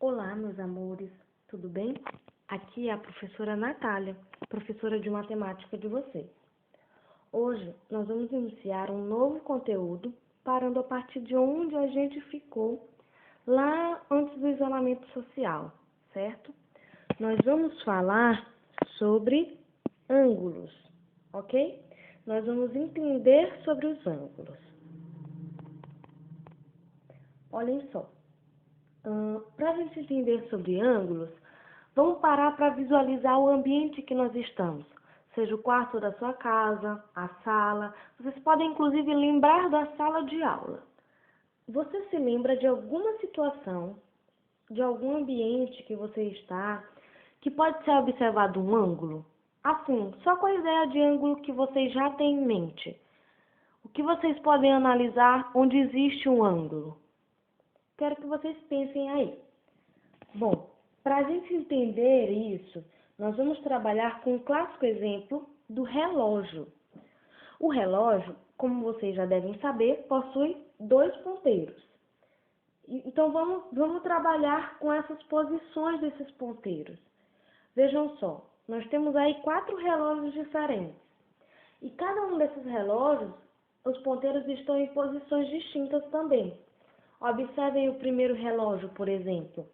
Olá, meus amores, tudo bem? Aqui é a professora Natália, professora de matemática de vocês. Hoje nós vamos iniciar um novo conteúdo, parando a partir de onde a gente ficou lá antes do isolamento social, certo? Nós vamos falar sobre ângulos, ok? Nós vamos entender sobre os ângulos. Olhem só. Para a gente entender sobre ângulos, vamos parar para visualizar o ambiente que nós estamos. Seja o quarto da sua casa, a sala. Vocês podem, inclusive, lembrar da sala de aula. Você se lembra de alguma situação, de algum ambiente que você está, que pode ser observado um ângulo? Assim, só com a ideia de ângulo que vocês já têm em mente. O que vocês podem analisar onde existe um ângulo? Quero que vocês pensem aí. Bom, para a gente entender isso, nós vamos trabalhar com o clássico exemplo do relógio. O relógio, como vocês já devem saber, possui dois ponteiros. Então, vamos trabalhar com essas posições desses ponteiros. Vejam só, nós temos aí 4 relógios diferentes. E cada um desses relógios, os ponteiros estão em posições distintas também. Observem o primeiro relógio, por exemplo.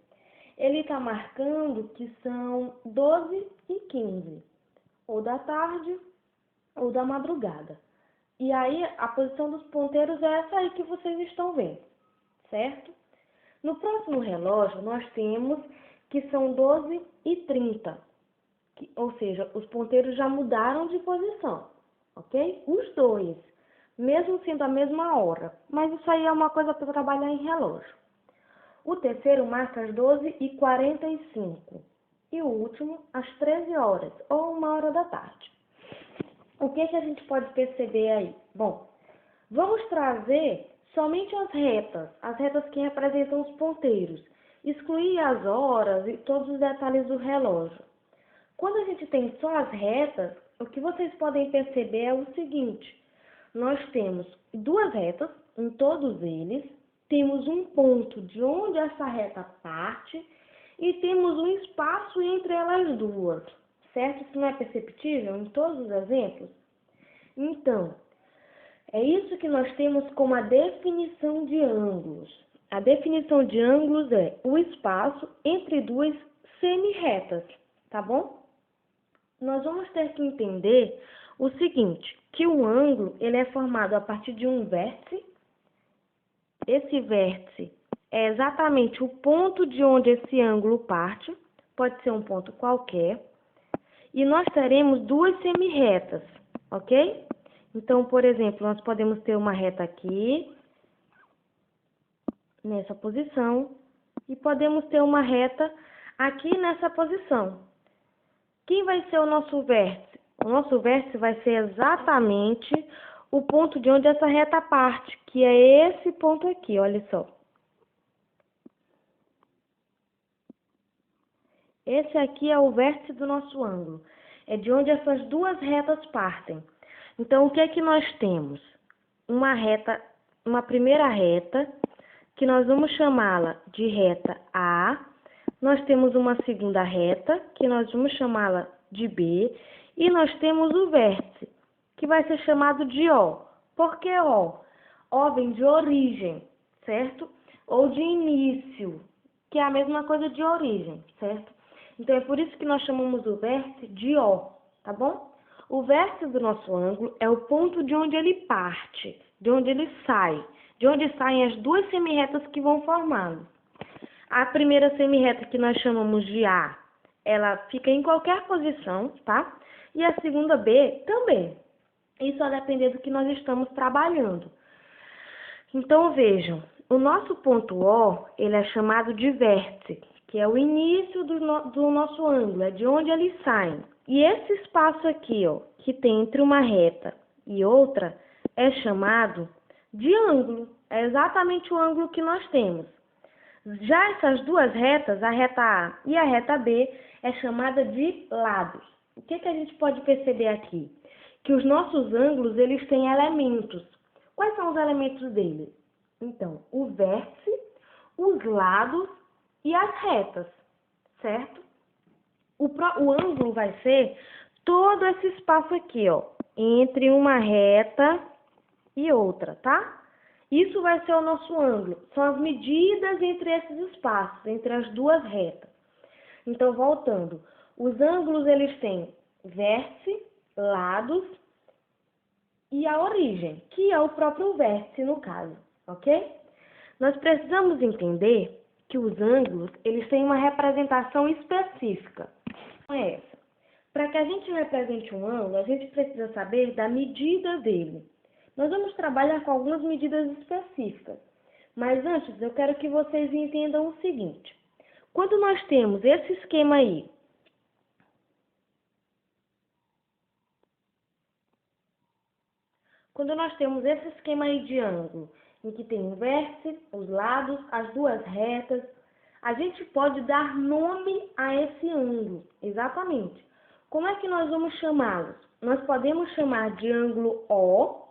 Ele está marcando que são 12h15, ou da tarde ou da madrugada. E aí, a posição dos ponteiros é essa aí que vocês estão vendo, certo? No próximo relógio, nós temos que são 12h30, ou seja, os ponteiros já mudaram de posição, ok? Os dois, mesmo sendo a mesma hora, mas isso aí é uma coisa para trabalhar em relógio. O terceiro marca às 12h45 e o último às 13 horas, ou 1h da tarde. O que a gente pode perceber aí? Bom, vamos trazer somente as retas que representam os ponteiros, excluir as horas e todos os detalhes do relógio. Quando a gente tem só as retas, o que vocês podem perceber é o seguinte: nós temos duas retas em todos eles, temos um ponto de onde essa reta parte e temos um espaço entre elas duas, certo? Isso não é perceptível em todos os exemplos? Então, é isso que nós temos como a definição de ângulos. A definição de ângulos é o espaço entre duas semi-retas, tá bom? Nós vamos ter que entender o seguinte, que o ângulo ele é formado a partir de um vértice. Esse vértice é exatamente o ponto de onde esse ângulo parte, pode ser um ponto qualquer, e nós teremos duas semi-retas, ok? Então, por exemplo, nós podemos ter uma reta aqui, nessa posição, e podemos ter uma reta aqui nessa posição. Quem vai ser o nosso vértice? O nosso vértice vai ser exatamente o ponto de onde essa reta parte, que é esse ponto aqui, olha só. Esse aqui é o vértice do nosso ângulo, é de onde essas duas retas partem. Então, o que é que nós temos? Uma primeira reta, que nós vamos chamá-la de reta A. Nós temos uma segunda reta, que nós vamos chamá-la de B. E nós temos o vértice, que vai ser chamado de O. Por que O? O vem de origem, certo? Ou de início, que é a mesma coisa de origem, certo? Então, é por isso que nós chamamos o vértice de O, tá bom? O vértice do nosso ângulo é o ponto de onde ele parte, de onde ele sai, de onde saem as duas semi-retas que vão formando. A primeira semi-reta, que nós chamamos de A, ela fica em qualquer posição, tá? E a segunda B também. Isso vai depender do que nós estamos trabalhando. Então, vejam, o nosso ponto O, ele é chamado de vértice, que é o início do nosso ângulo, é de onde ele sai. E esse espaço aqui, ó, que tem entre uma reta e outra, é chamado de ângulo. É exatamente o ângulo que nós temos. Já essas duas retas, a reta A e a reta B, é chamada de lados. O que a gente pode perceber aqui? Que os nossos ângulos, eles têm elementos. Quais são os elementos deles? Então, o vértice, os lados e as retas, certo? O ângulo vai ser todo esse espaço aqui, ó, entre uma reta e outra, tá? Isso vai ser o nosso ângulo. São as medidas entre esses espaços, entre as duas retas. Então, voltando. Os ângulos, eles têm vértice, lados e a origem, que é o próprio vértice no caso, ok? Nós precisamos entender que os ângulos, eles têm uma representação específica. É essa. Para que a gente represente um ângulo, a gente precisa saber da medida dele. Nós vamos trabalhar com algumas medidas específicas. Mas antes, eu quero que vocês entendam o seguinte. Quando nós temos esse esquema aí, de ângulo, em que tem um vértice, os lados, as duas retas, a gente pode dar nome a esse ângulo, exatamente. Como é que nós vamos chamá-los? Nós podemos chamar de ângulo O,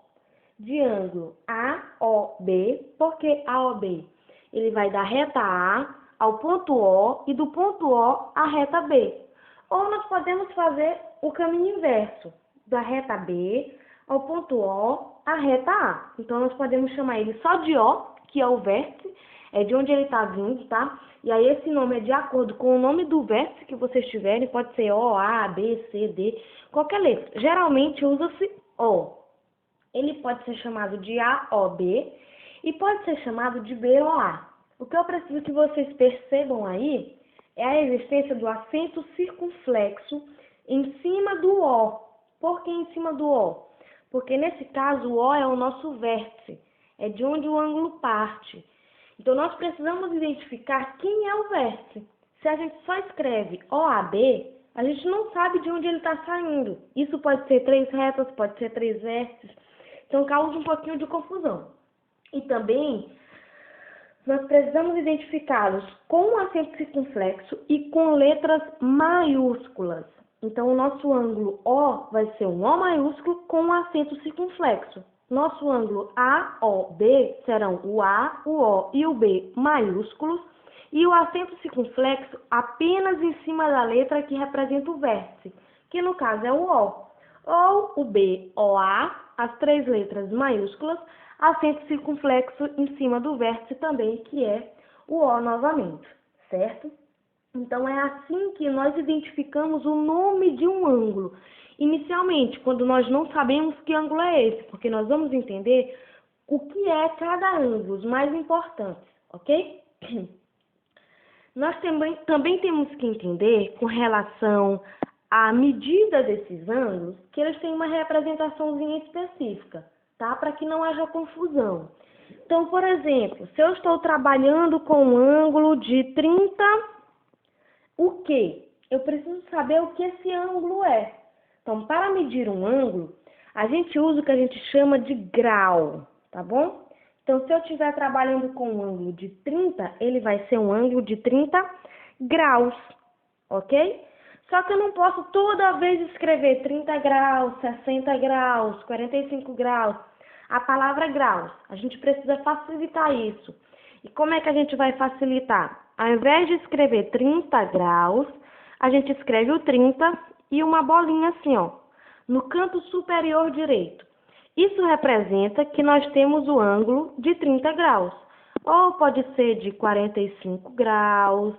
de ângulo AOB, porque AOB, ele vai da reta A ao ponto O e do ponto O à reta B. Ou nós podemos fazer o caminho inverso, da reta B ao ponto O à reta A. Então, nós podemos chamar ele só de O, que é o vértice, é de onde ele está vindo, tá? E aí, esse nome é de acordo com o nome do vértice que vocês tiverem, pode ser O, A, B, C, D, qualquer letra. Geralmente, usa-se O. Ele pode ser chamado de AOB e pode ser chamado de BOA. O que eu preciso que vocês percebam aí é a existência do acento circunflexo em cima do O. Por que em cima do O? Porque nesse caso o O é o nosso vértice, é de onde o ângulo parte. Então nós precisamos identificar quem é o vértice. Se a gente só escreve OAB, a gente não sabe de onde ele está saindo. Isso pode ser 3 retas, pode ser 3 vértices. Então causa um pouquinho de confusão. E também nós precisamos identificá-los com um acento circunflexo e com letras maiúsculas. Então, o nosso ângulo O vai ser um O maiúsculo com um acento circunflexo. Nosso ângulo AOB serão o A, o O e o B maiúsculos e o acento circunflexo apenas em cima da letra que representa o vértice, que no caso é o O. Ou o B, OA, as 3 letras maiúsculas, acento circunflexo em cima do vértice também, que é o O novamente, certo? Então, é assim que nós identificamos o nome de um ângulo. Inicialmente, quando nós não sabemos que ângulo é esse, porque nós vamos entender o que é cada ângulo, os mais importantes, ok? Nós também temos que entender, com relação à medida desses ângulos, que eles têm uma representaçãozinha específica, tá? Para que não haja confusão. Então, por exemplo, se eu estou trabalhando com um ângulo de 30, o quê? Eu preciso saber o que esse ângulo é. Então, para medir um ângulo, a gente usa o que a gente chama de grau, tá bom? Então, se eu estiver trabalhando com um ângulo de 30, ele vai ser um ângulo de 30 graus, ok? Só que eu não posso toda vez escrever 30 graus, 60 graus, 45 graus. A palavra graus, a gente precisa facilitar isso. E como é que a gente vai facilitar? Ao invés de escrever 30 graus, a gente escreve o 30 e uma bolinha assim, ó, no canto superior direito. Isso representa que nós temos o ângulo de 30 graus. Ou pode ser de 45 graus,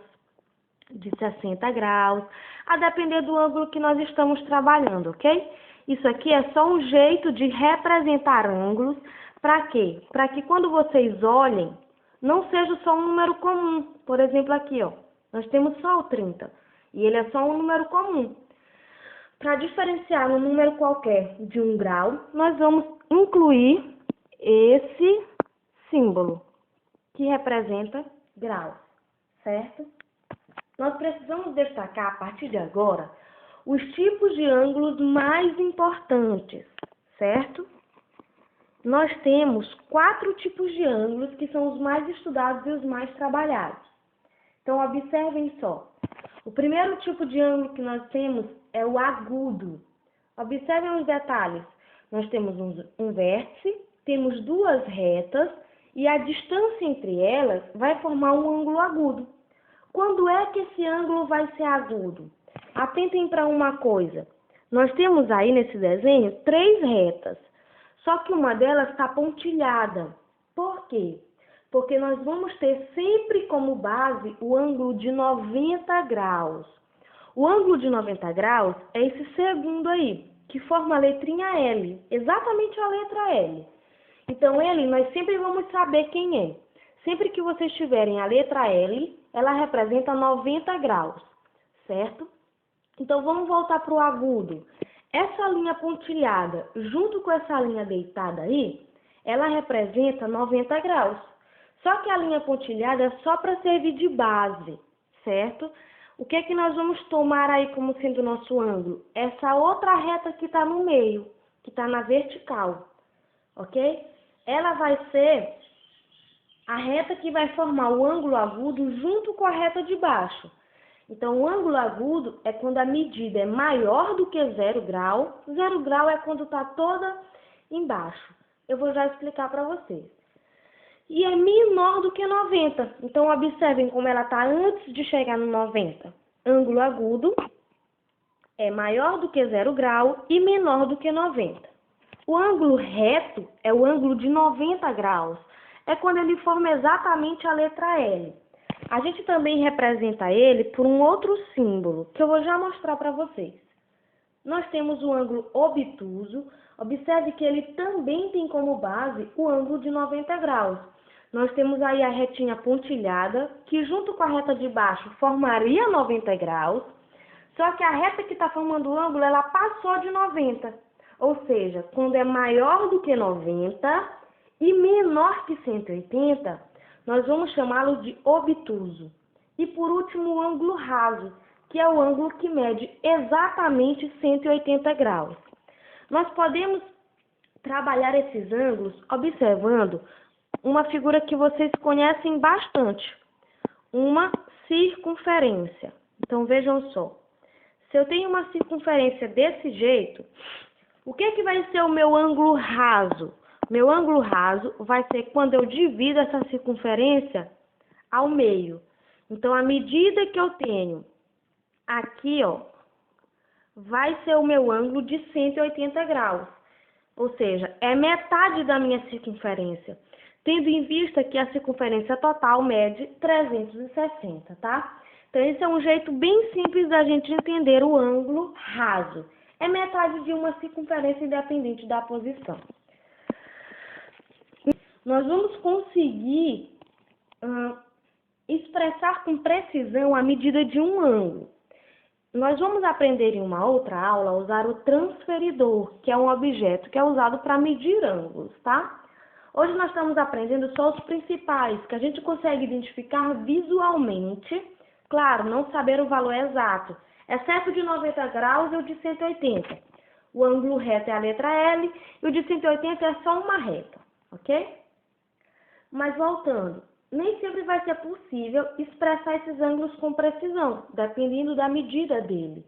de 60 graus, a depender do ângulo que nós estamos trabalhando, ok? Isso aqui é só um jeito de representar ângulos. Para quê? Para que quando vocês olhem, não seja só um número comum. Por exemplo, aqui, ó, nós temos só o 30 e ele é só um número comum. Para diferenciar um número qualquer de um grau, nós vamos incluir esse símbolo, que representa grau, certo? Nós precisamos destacar, a partir de agora, os tipos de ângulos mais importantes, certo? Nós temos 4 tipos de ângulos que são os mais estudados e os mais trabalhados. Então, observem só. O primeiro tipo de ângulo que nós temos é o agudo. Observem os detalhes. Nós temos um vértice, temos 2 retas e a distância entre elas vai formar um ângulo agudo. Quando é que esse ângulo vai ser agudo? Atentem para uma coisa. Nós temos aí nesse desenho 3 retas, só que uma delas está pontilhada. Por quê? Porque nós vamos ter sempre como base o ângulo de 90 graus. O ângulo de 90 graus é esse segundo aí, que forma a letrinha L, exatamente a letra L. Então, ele, nós sempre vamos saber quem é. Sempre que vocês tiverem a letra L, ela representa 90 graus, certo? Então, vamos voltar para o agudo. Essa linha pontilhada, junto com essa linha deitada aí, ela representa 90 graus. Só que a linha pontilhada é só para servir de base, certo? O que é que nós vamos tomar aí como sendo o nosso ângulo? Essa outra reta que está no meio, que está na vertical, ok? Ela vai ser a reta que vai formar o ângulo agudo junto com a reta de baixo. Então, o ângulo agudo é quando a medida é maior do que 0 grau. 0 grau é quando está toda embaixo. Eu vou já explicar para vocês. E é menor do que 90. Então, observem como ela está antes de chegar no 90. Ângulo agudo é maior do que 0 grau e menor do que 90. O ângulo reto é o ângulo de 90 graus. É quando ele forma exatamente a letra L. A gente também representa ele por um outro símbolo, que eu vou já mostrar para vocês. Nós temos o ângulo obtuso. Observe que ele também tem como base o ângulo de 90 graus. Nós temos aí a retinha pontilhada, que junto com a reta de baixo formaria 90 graus. Só que a reta que está formando o ângulo, ela passou de 90. Ou seja, quando é maior do que 90 e menor que 180, nós vamos chamá-lo de obtuso. E por último, o ângulo raso, que é o ângulo que mede exatamente 180 graus. Nós podemos trabalhar esses ângulos observando uma figura que vocês conhecem bastante, uma circunferência. Então, vejam só. Se eu tenho uma circunferência desse jeito, o que é que vai ser o meu ângulo raso? Meu ângulo raso vai ser quando eu divido essa circunferência ao meio. Então, a medida que eu tenho aqui, ó, vai ser o meu ângulo de 180 graus. Ou seja, é metade da minha circunferência. Tendo em vista que a circunferência total mede 360, tá? Então, esse é um jeito bem simples da gente entender o ângulo raso. É metade de uma circunferência independente da posição. Nós vamos conseguir expressar com precisão a medida de um ângulo. Nós vamos aprender em uma outra aula a usar o transferidor, que é um objeto que é usado para medir ângulos, tá? Hoje nós estamos aprendendo só os principais, que a gente consegue identificar visualmente. Claro, não saber o valor exato, exceto de 90 graus e o de 180. O ângulo reto é a letra L e o de 180 é só uma reta, ok? Mas voltando, nem sempre vai ser possível expressar esses ângulos com precisão, dependendo da medida dele.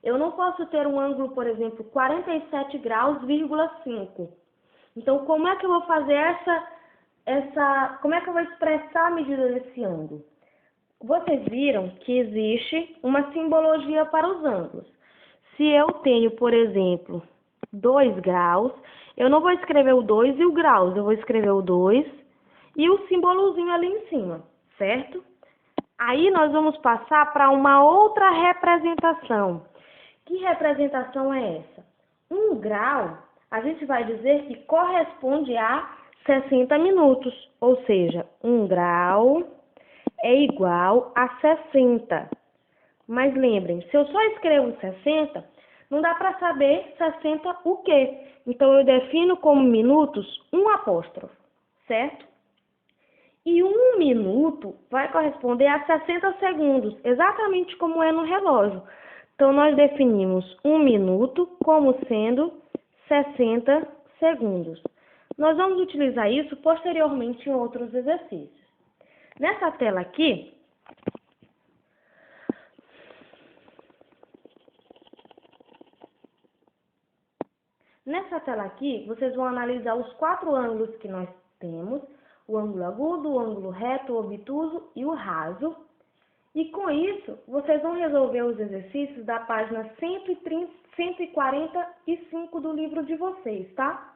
Eu não posso ter um ângulo, por exemplo, 47 graus,5. Então, como é que eu vou fazer como é que eu vou expressar a medida desse ângulo? Vocês viram que existe uma simbologia para os ângulos. Se eu tenho, por exemplo, 2 graus, eu não vou escrever o 2 e o graus, eu vou escrever o 2 e o símbolozinho ali em cima, certo? Aí nós vamos passar para uma outra representação. Que representação é essa? 1 grau, a gente vai dizer que corresponde a 60 minutos, ou seja, 1 grau é igual a 60. Mas lembrem, se eu só escrevo 60, não dá para saber 60 o quê? Então, eu defino como minutos um apóstrofo, certo? E 1 minuto vai corresponder a 60 segundos, exatamente como é no relógio. Então, nós definimos 1 minuto como sendo 60 segundos. Nós vamos utilizar isso posteriormente em outros exercícios. Nessa tela aqui, vocês vão analisar os 4 ângulos que nós temos, o ângulo agudo, o ângulo reto, o obtuso e o raso. E com isso, vocês vão resolver os exercícios da página 145 do livro de vocês, tá?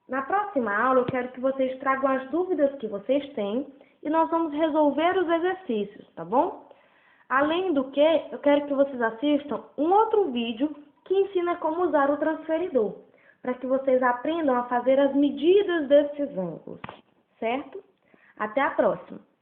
Na próxima aula, eu quero que vocês tragam as dúvidas que vocês têm e nós vamos resolver os exercícios, tá bom? Além do que, eu quero que vocês assistam um outro vídeo que ensina como usar o transferidor, para que vocês aprendam a fazer as medidas desses ângulos, certo? Até a próxima!